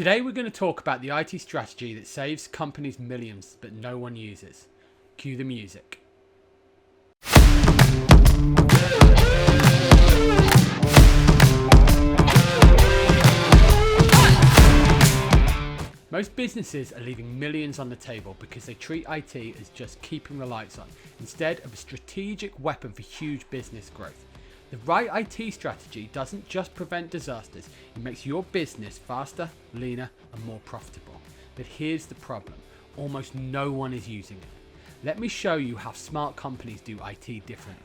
Today we're going to talk about the IT strategy that saves companies millions but no one uses. Cue the music. Most businesses are leaving millions on the table because they treat IT as just keeping the lights on, instead of a strategic weapon for huge business growth. The right IT strategy doesn't just prevent disasters, it makes your business faster, leaner, and more profitable. But here's the problem, almost no one is using it. Let me show you how smart companies do IT differently.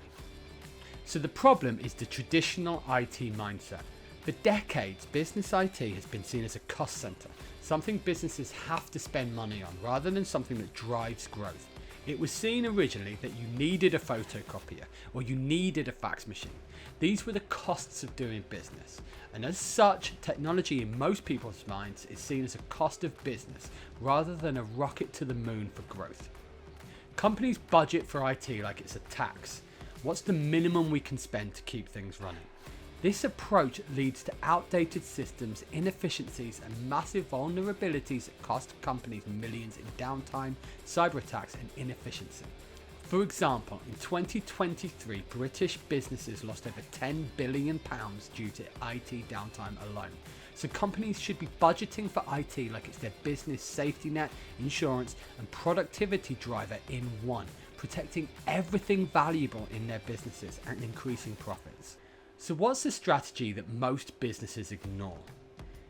So the problem is the traditional IT mindset. For decades, business IT has been seen as a cost center, something businesses have to spend money on rather than something that drives growth. It was seen originally that you needed a photocopier or you needed a fax machine. These were the costs of doing business, and as such, technology in most people's minds is seen as a cost of business rather than a rocket to the moon for growth. Companies budget for IT like it's a tax. What's the minimum we can spend to keep things running? This approach leads to outdated systems, inefficiencies, and massive vulnerabilities that cost companies millions in downtime, cyber attacks, and inefficiency. For example, in 2023, British businesses lost over £10 billion due to IT downtime alone. So companies should be budgeting for IT like it's their business safety net, insurance, and productivity driver in one, protecting everything valuable in their businesses and increasing profits. So what's the strategy that most businesses ignore?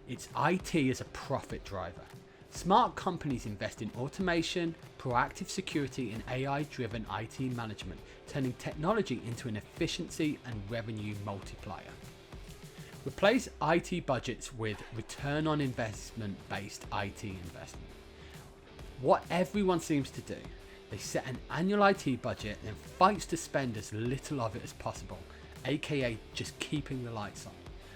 It's IT as a profit driver. Smart companies invest in automation, proactive security, and AI-driven IT management, turning technology into an efficiency and revenue multiplier. Replace IT budgets with return on investment based IT investment. What everyone seems to do, they set an annual IT budget and fights to spend as little of it as possible, aka just keeping the lights on.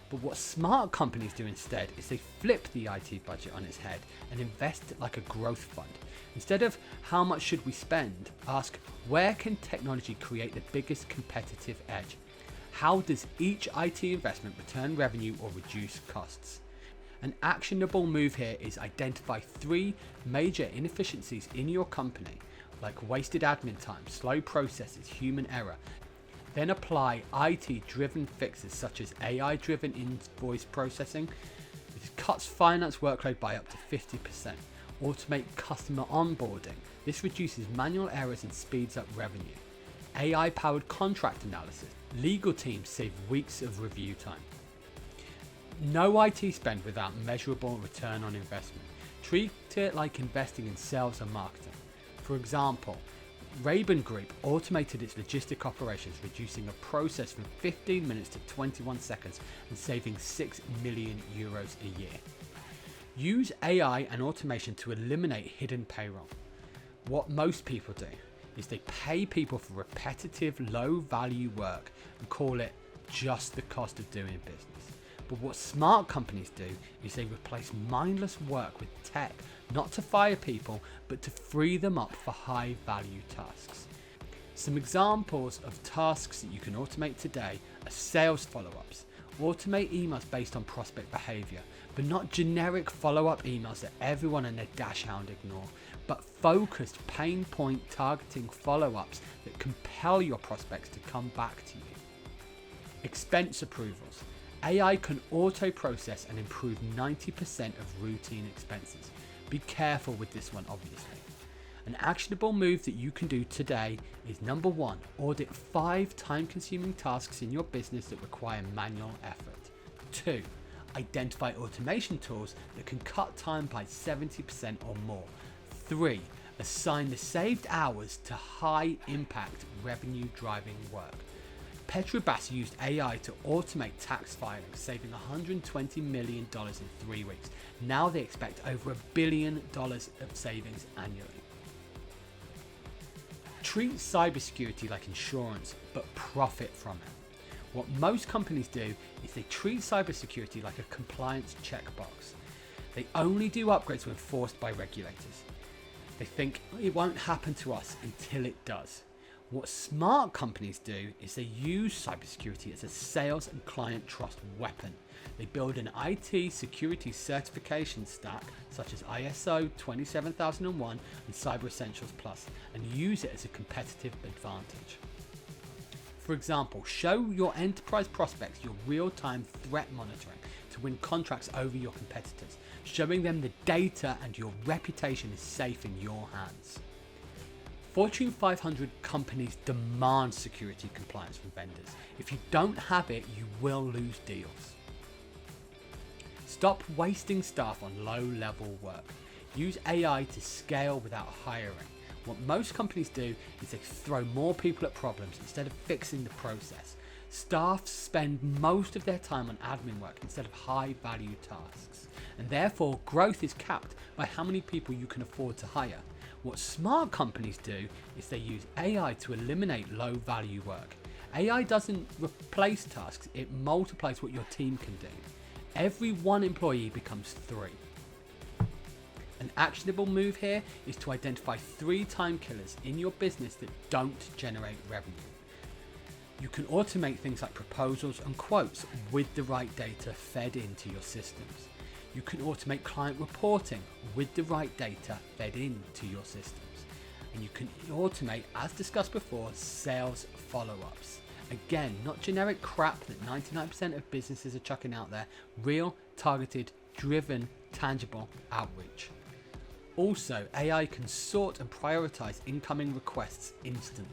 But what smart companies do instead is they flip the IT budget on its head and invest it like a growth fund. Instead of how much should we spend, ask where can technology create the biggest competitive edge? How does each IT investment return revenue or reduce costs? An actionable move here is identify 3 major inefficiencies in your company, like wasted admin time, slow processes, human error. Then apply IT-driven fixes such as AI-driven invoice processing, which cuts finance workload by up to 50%. Automate customer onboarding. This reduces manual errors and speeds up revenue. AI-powered contract analysis. Legal teams save weeks of review time. No IT spend without measurable return on investment. Treat it like investing in sales and marketing. For example, Raben Group automated its logistic operations, reducing a process from 15 minutes to 21 seconds and saving €6 million a year. Use AI and automation to eliminate hidden payroll. What most people do is they pay people for repetitive, low-value work and call it just the cost of doing business. But what smart companies do is they replace mindless work with tech, not to fire people, but to free them up for high-value tasks. Some examples of tasks that you can automate today are sales follow-ups. Automate emails based on prospect behavior, but not generic follow-up emails that everyone and their dashhound ignore, but focused pain point targeting follow-ups that compel your prospects to come back to you. Expense approvals. AI can auto-process and improve 90% of routine expenses. Be careful with this one, obviously. An actionable move that you can do today is number 1, audit 5 time-consuming tasks in your business that require manual effort. 2, identify automation tools that can cut time by 70% or more. 3, assign the saved hours to high-impact revenue-driving work. Petrobras used AI to automate tax filing, saving $120 million in 3 weeks. Now they expect over $1 billion of savings annually. Treat cybersecurity like insurance, but profit from it. What most companies do is they treat cybersecurity like a compliance checkbox. They only do upgrades when forced by regulators. They think it won't happen to us until it does. What smart companies do is they use cybersecurity as a sales and client trust weapon. They build an IT security certification stack such as ISO 27001 and Cyber Essentials Plus and use it as a competitive advantage. For example, show your enterprise prospects your real-time threat monitoring to win contracts over your competitors, showing them the data and your reputation is safe in your hands. Fortune 500 companies demand security compliance from vendors. If you don't have it, you will lose deals. Stop wasting staff on low-level work. Use AI to scale without hiring. What most companies do is they throw more people at problems instead of fixing the process. Staff spend most of their time on admin work instead of high-value tasks, and therefore growth is capped by how many people you can afford to hire. What smart companies do is they use AI to eliminate low-value work. AI doesn't replace tasks, it multiplies what your team can do. Every one employee becomes 3. An actionable move here is to identify 3 time killers in your business that don't generate revenue. You can automate things like proposals and quotes with the right data fed into your systems. You can automate client reporting with the right data fed into your systems. And you can automate, as discussed before, sales follow-ups. Again, not generic crap that 99% of businesses are chucking out there, real, targeted, driven, tangible outreach. Also, AI can sort and prioritize incoming requests instantly.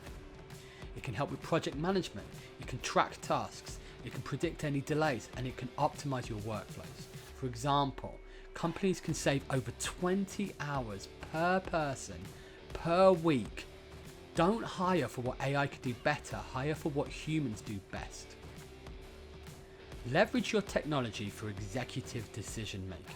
It can help with project management, it can track tasks, it can predict any delays, and it can optimize your workflows. For example, companies can save over 20 hours per person per week. Don't hire for what AI could do better, hire for what humans do best. Leverage your technology for executive decision making.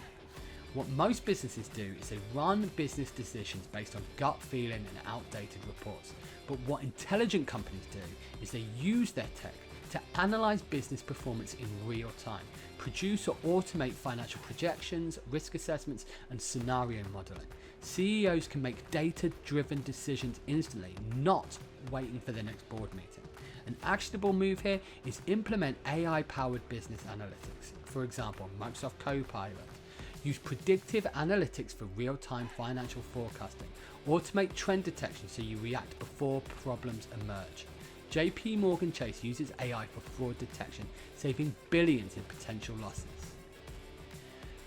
What most businesses do is they run business decisions based on gut feeling and outdated reports. But what intelligent companies do is they use their tech to analyze business performance in real time, produce or automate financial projections, risk assessments, and scenario modeling. CEOs can make data-driven decisions instantly, not waiting for the next board meeting. An actionable move here is implement AI-powered business analytics. For example, Microsoft Copilot. Use predictive analytics for real-time financial forecasting. Automate trend detection so you react before problems emerge. JPMorgan Chase uses AI for fraud detection, saving billions in potential losses.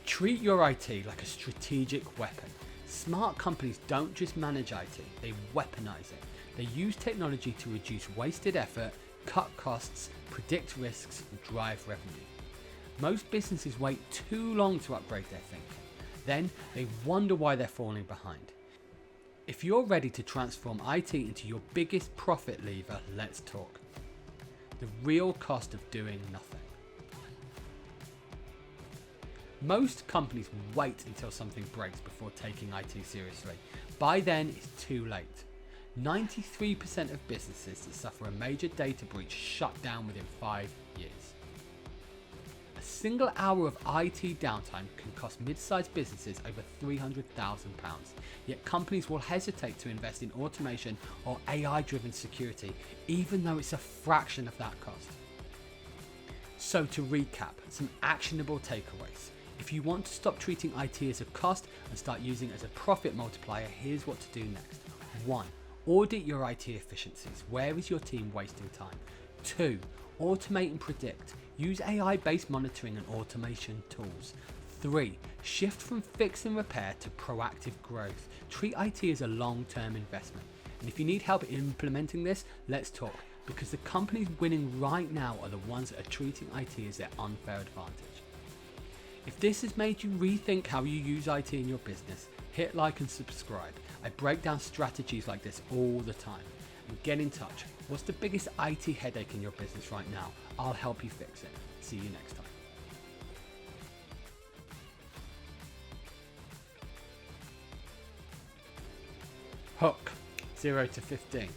Treat your IT like a strategic weapon. Smart companies don't just manage IT, they weaponize it. They use technology to reduce wasted effort, cut costs, predict risks, and drive revenue. Most businesses wait too long to upgrade their thinking. Then they wonder why they're falling behind. If you're ready to transform IT into your biggest profit lever, let's talk. The real cost of doing nothing. Most companies wait until something breaks before taking IT seriously. By then, it's too late. 93% of businesses that suffer a major data breach shut down within 5 years. A single hour of IT downtime can cost mid-sized businesses over £300,000, yet companies will hesitate to invest in automation or AI-driven security, even though it's a fraction of that cost. So to recap, some actionable takeaways. If you want to stop treating IT as a cost and start using it as a profit multiplier, here's what to do next. 1. Audit your IT efficiencies. Where is your team wasting time? 2. Automate and predict. Use AI-based monitoring and automation tools. 3. Shift from fix and repair to proactive growth. Treat IT as a long-term investment. And if you need help implementing this, let's talk, because the companies winning right now are the ones that are treating IT as their unfair advantage. If this has made you rethink how you use IT in your business, hit like and subscribe. I break down strategies like this all the time. And get in touch. What's the biggest IT headache in your business right now? I'll help you fix it. See you next time. Hook, 0 to 15.